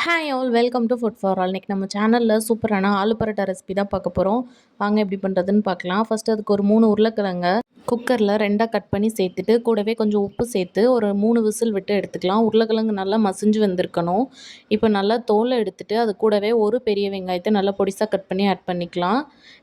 Hi all welcome to food for all. இன்றைக்கி நம்ம சேனலில் சூப்பரான ஆலு பரோட்டா ரெசிபி தான் பார்க்க போகிறோம். வாங்க எப்படி பண்ணுறதுன்னு பார்க்கலாம். ஃபஸ்ட்டு அதுக்கு ஒரு 3 உருளைக்கிழங்க குக்கரில் 2ஆக கட் பண்ணி சேர்த்துட்டு கூடவே கொஞ்சம் உப்பு சேர்த்து ஒரு 3 விசில் விட்டு எடுத்துக்கலாம். உருளைக்கிழங்கு நல்லா மசிஞ்சு வந்திருக்கணும். இப்போ நல்லா தோலை எடுத்துட்டு அது கூடவே ஒரு பெரிய வெங்காயத்தை நல்லா பொடிசாக கட் பண்ணி ஆட் பண்ணிக்கலாம்.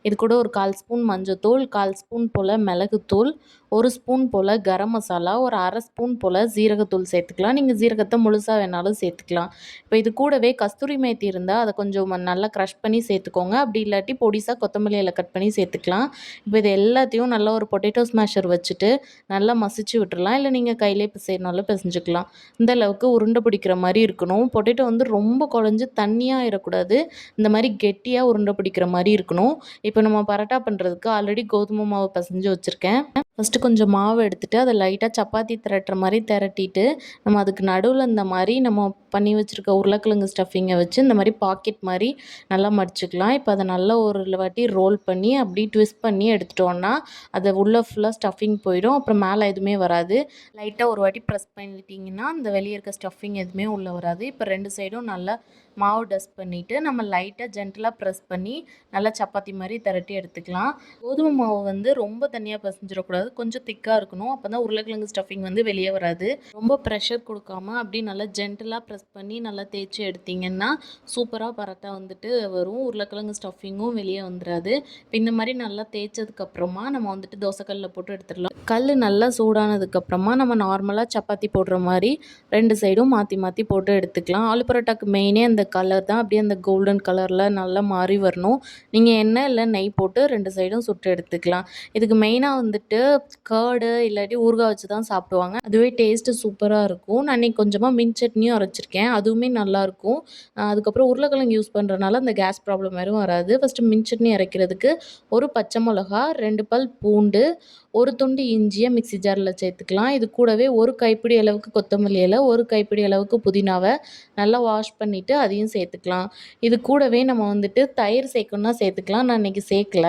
இது கூட ஒரு 1/4 ஸ்பூன் மஞ்சத்தூள், 1/4 ஸ்பூன் போல் மிளகுத்தூள், 1 ஸ்பூன் போல் கரம் மசாலா, ஒரு 1/2 ஸ்பூன் போல் ஜீரகத்தூள் சேர்த்துக்கலாம். நீங்கள் ஜீரகத்தை முழுசாக வேணாலும் சேர்த்துக்கலாம். இப்போ இது கூடவே கஸ்தூரி மேத்தி இருந்தால் அதை கொஞ்சம் நல்லா க்ரஷ் பண்ணி சேர்த்துக்கோங்க. அப்படி இல்லாட்டி பொடிசாக கொத்தமல்லி இலை கட் பண்ணி சேர்த்துக்கலாம். இப்போ இது எல்லாத்தையும் நல்லா ஒரு பொட்டேட்டோ ஸ்மாஷர் வச்சுட்டு நல்லா மசிச்சு விட்டுறலாம். இல்லை நீங்கள் கையிலே பிசைனாலும் பிசைஞ்சுக்கலாம். இந்த அளவுக்கு உருண்டை பிடிக்கிற மாதிரி இருக்கணும். பொட்டேட்டோ வந்து ரொம்ப குழஞ்சி தண்ணியாக ஆயிடக்கூடாது. இந்த மாதிரி கெட்டியாக உருண்டை பிடிக்கிற மாதிரி இருக்கணும். இப்போ நம்ம பரோட்டா பண்ணுறதுக்கு ஆல்ரெடி கோதுமை மாவு பிசைஞ்சு வச்சுருக்கேன். ஃபஸ்ட்டு கொஞ்சம் மாவு எடுத்துகிட்டு அதை லைட்டாக சப்பாத்தி திரட்டுற மாதிரி திரட்டிட்டு நம்ம அதுக்கு நடுவில் இந்த மாதிரி நம்ம பண்ணி வச்சுருக்க உருளைக்கிழங்கு ஸ்டஃபிங்கை வச்சு இந்த மாதிரி பாக்கெட் மாதிரி நல்லா மடிச்சுக்கலாம். இப்போ அதை நல்லா ஒரு வாட்டி ரோல் பண்ணி அப்படி ட்விஸ்ட் பண்ணி எடுத்துட்டோன்னா அதை உள்ளே ஃபுல்லாக ஸ்டஃபிங் போயிடும். அப்புறம் மேலே எதுவுமே வராது. லைட்டாக ஒரு வாட்டி ப்ரெஸ் பண்ணிட்டிங்கன்னா அந்த வெளியே இருக்க ஸ்டஃபிங் எதுவுமே உள்ளே வராது. இப்போ 2 சைடும் நல்லா மாவு டஸ்ட் பண்ணிவிட்டு நம்ம லைட்டாக ஜென்டலாக ப்ரெஸ் பண்ணி நல்லா சப்பாத்தி மாதிரி திரட்டி எடுத்துக்கலாம். கோதுமை மாவு வந்து ரொம்ப தனியாக பிசைஞ்சிடக்கூடாது, கொஞ்சம் திக்காக இருக்கணும். அப்போ தான் உருளைக்கிழங்கு ஸ்டஃபிங் வந்து வெளியே வராது. ரொம்ப ப்ரெஷர் கொடுக்காம அப்படி நல்லா ஜென்டலாக ப்ரெஸ் பண்ணி நல்லா தேய்ச்சி எடுத்திங்கன்னா சூப்பராக பரோட்டா வந்துட்டு வரும். உருளைக்கிழங்கு ஸ்டஃபிங்கும் வெளியே வந்துடாது. இப்போ இந்த மாதிரி நல்லா தேய்ச்சதுக்கப்புறமா நம்ம வந்துட்டு தோசைக்கல்லில் போட்டு எடுத்துடலாம். கல் நல்லா சூடானதுக்கப்புறமா நம்ம நார்மலாக சப்பாத்தி போடுற மாதிரி 2 சைடும் மாற்றி மாற்றி போட்டு எடுத்துக்கலாம். ஆலு பரோட்டாக்கு மெயினே அந்த கலர் தான். அப்படியே அந்த கோல்டன் கலரில் நல்லா மாறி வரணும். நீங்கள் எண்ணெய் இல்லை நெய் போட்டு 2 சைடும் சுட்டு எடுத்துக்கலாம். இதுக்கு மெயினாக வந்துட்டு கர்டு இல்லாட்டி ஊறுகாய் வச்சு தான் சாப்பிடுவாங்க. அதுவே டேஸ்ட்டு சூப்பராக இருக்கும். நான் இன்றைக்கி கொஞ்சமாக மின் சட்னியும் அரைச்சிருக்கேன், அதுவுமே நல்லாயிருக்கும். அதுக்கப்புறம் உருளைக்கிழங்கு யூஸ் பண்ணுறதுனால அந்த கேஸ் ப்ராப்ளம் வேறும் வராது. ஃபஸ்ட்டு மின் சட்னி அரைக்கிறதுக்கு ஒரு பச்சை மிளகா, 2 பல் பூண்டு, ஒரு துண்டு இஞ்சியை மிக்ஸி ஜாரில் சேர்த்துக்கலாம். இது கூடவே ஒரு கைப்பிடி அளவுக்கு கொத்தமல்லி இலை, ஒரு கைப்பிடி அளவுக்கு புதினாவை நல்லா வாஷ் பண்ணிவிட்டு அதையும் சேர்த்துக்கலாம். இது கூடவே நம்ம வந்துட்டு தயிர் சேர்க்கணுன்னா சேர்த்துக்கலாம். நான் இன்றைக்கி சேர்க்கல.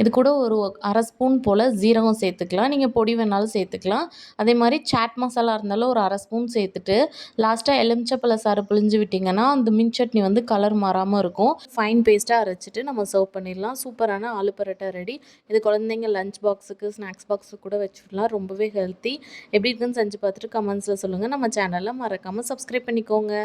இது கூட ஒரு 1/2 ஸ்பூன் போல் ஜீரகம் சேர்த்துக்கலாம். நீங்கள் பொடி வேணாலும் சேர்த்துக்கலாம். அதே மாதிரி சாட் மசாலா இருந்தாலும் ஒரு 1/2 ஸ்பூன் சேர்த்துட்டு லாஸ்ட்டாக எலுமிச்சப்பழ சாறு பிழிஞ்சு விட்டிங்கன்னா அந்த மின் சட்னி வந்து கலர் மாறாமல் இருக்கும். ஃபைன் பேஸ்ட்டாக அரைச்சிட்டு நம்ம சர்வ் பண்ணிடலாம். சூப்பரான ஆலு பரோட்டா ரெடி. இது குழந்தைங்க லஞ்ச் பாக்ஸுக்கு ஸ்நாக்ஸ் பாக்ஸுக்கு கூட வச்சுக்கலாம். ரொம்பவே ஹெல்த்தி. எப்படி இருக்குன்னு செஞ்சு பார்த்துட்டு கமெண்ட்ஸில் சொல்லுங்கள். நம்ம சேனலை மறக்காமல் சப்ஸ்கிரைப் பண்ணிக்கோங்க.